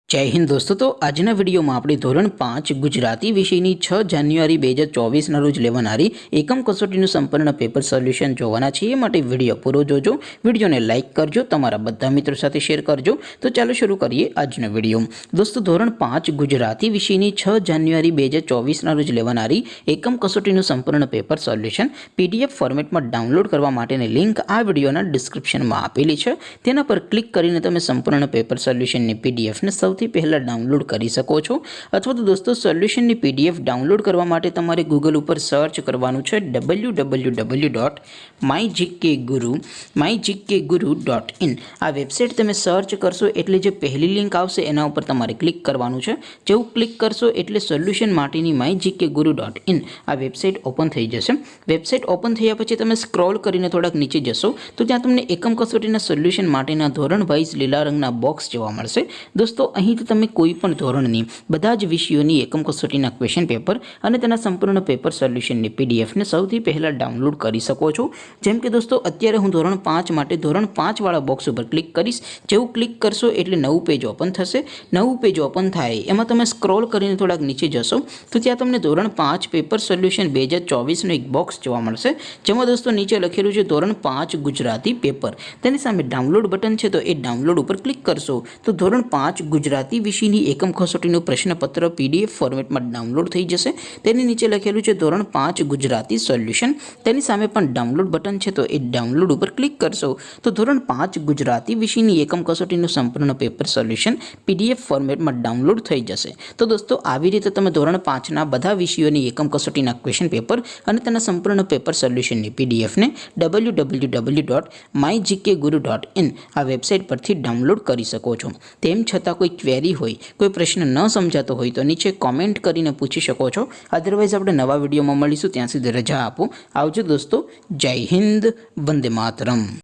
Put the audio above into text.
जय हिंद दोस्तों। तो आजना विडियो में આપણે ધોરણ 5 ગુજરાતી વિષયની 6 જાન્યુઆરી 2024 ના રોજ લેવાનારી એકમ કસોટીનું સંપૂર્ણ પેપર સોલ્યુશન જોવાના છે। એ માટે વિડિયો પૂરો જોજો, વિડિયોને લાઈક કરજો, તમારા બધા મિત્રો સાથે શેર કરજો। તો ચાલો શરૂ કરીએ આજનો વિડિયો। દોસ્તો ધોરણ 5 ગુજરાતી વિષયની 6 જાન્યુઆરી 2024 ના રોજ લેવાનારી એકમ કસોટીનું સંપૂર્ણ પેપર સોલ્યુશન પીડીએફ ફોર્મેટમાં ડાઉનલોડ કરવા માટેની લિંક આ વિડિયોના ડિસ્ક્રિપ્શનમાં આપેલી છે। તેના પર ક્લિક કરીને તમે સંપૂર્ણ પેપર સોલ્યુશનની પીડીએફને સૌથી પહેલા ડાઉનલોડ કરી શકો છો। અથવા તો દોસ્તો સોલ્યુશનની પીડીએફ ડાઉનલોડ કરવા માટે તમારે ગૂગલ ઉપર સર્ચ કરવાનું છે www.mygkguru.in। આ વેબસાઇટ તમે સર્ચ કરશો એટલે જે પહેલી લિંક આવશે એના ઉપર તમારે ક્લિક કરવાનું છે। જેવું ક્લિક કરશો એટલે સોલ્યુશન માટેની mygkguru.in આ વેબસાઇટ ઓપન થઈ જશે। વેબસાઇટ ઓપન થયા પછી તમે સ્ક્રોલ કરીને થોડાક નીચે જશો તો ત્યાં તમને એકમ કસોટીના સોલ્યુશન માટેના ધોરણ વાઇઝ લીલા રંગના બોક્સ જોવા મળશે। દોસ્તો અહીં તમે કોઈપણ ધોરણની બધા જ વિષયોની એકમ કસોટીના ક્વેશ્ચન પેપર અને તેના સંપૂર્ણ પેપર સોલ્યુશનની પીડીએફને સૌથી પહેલા ડાઉનલોડ કરી શકો છો। જેમ કે દોસ્તો અત્યારે હું ધોરણ 5 માટે ધોરણ 5 વાળા બોક્સ ઉપર ક્લિક કરીશ। જેવું ક્લિક કરશો એટલે નવું પેજ ઓપન થશે। નવું પેજ ઓપન થાય એમાં તમે સ્ક્રોલ કરીને થોડાક નીચે જશો તો ત્યાં તમને ધોરણ 5 પેપર સોલ્યુશન 2024 નો એક બોક્સ જોવા મળશે। જેમાં દોસ્તો નીચે લખેલું છે ધોરણ 5 ગુજરાતી પેપર। તેની સામે ડાઉનલોડ બટન છે તો એ ડાઉનલોડ ઉપર ક્લિક કરશો તો ધોરણ 5 ગુજરાતી વિષયની એકમ કસોટીનું પ્રશ્નપત્ર પીડીએફ ફોર્મેટમાં ડાઉનલોડ થઈ જશે। તેની નીચે લખેલું છે ધોરણ 5 ગુજરાતી સોલ્યુશન। તેની સામે પણ ડાઉનલોડ બટન છે તો એ ડાઉનલોડ ઉપર ક્લિક કરશો તો ધોરણ 5 ગુજરાતી વિષયની એકમ કસોટીનું સંપૂર્ણ પેપર સોલ્યુશન પીડીએફ ફોર્મેટમાં ડાઉનલોડ થઈ જશે। તો દોસ્તો આવી રીતે તમે ધોરણ 5ના બધા વિષયોની એકમ કસોટીના ક્વેશ્ચન પેપર અને તેના સંપૂર્ણ પેપર સોલ્યુશનની પીડીએફને www.mygkguru.in આ વેબસાઇટ પરથી ડાઉનલોડ કરી શકો છો। તેમ છતાં કોઈ ક્વેરી હોય, કોઈ પ્રશ્ન ન સમજાતો હોય તો નીચે કોમેન્ટ કરીને પૂછી શકો છો। અધરવાઇઝ આપણે નવા વિડીયોમાં મળીશું, ત્યાં સુધી રજા આપો। આવજો દોસ્તો। જય હિન્દ, વંદે માતરમ।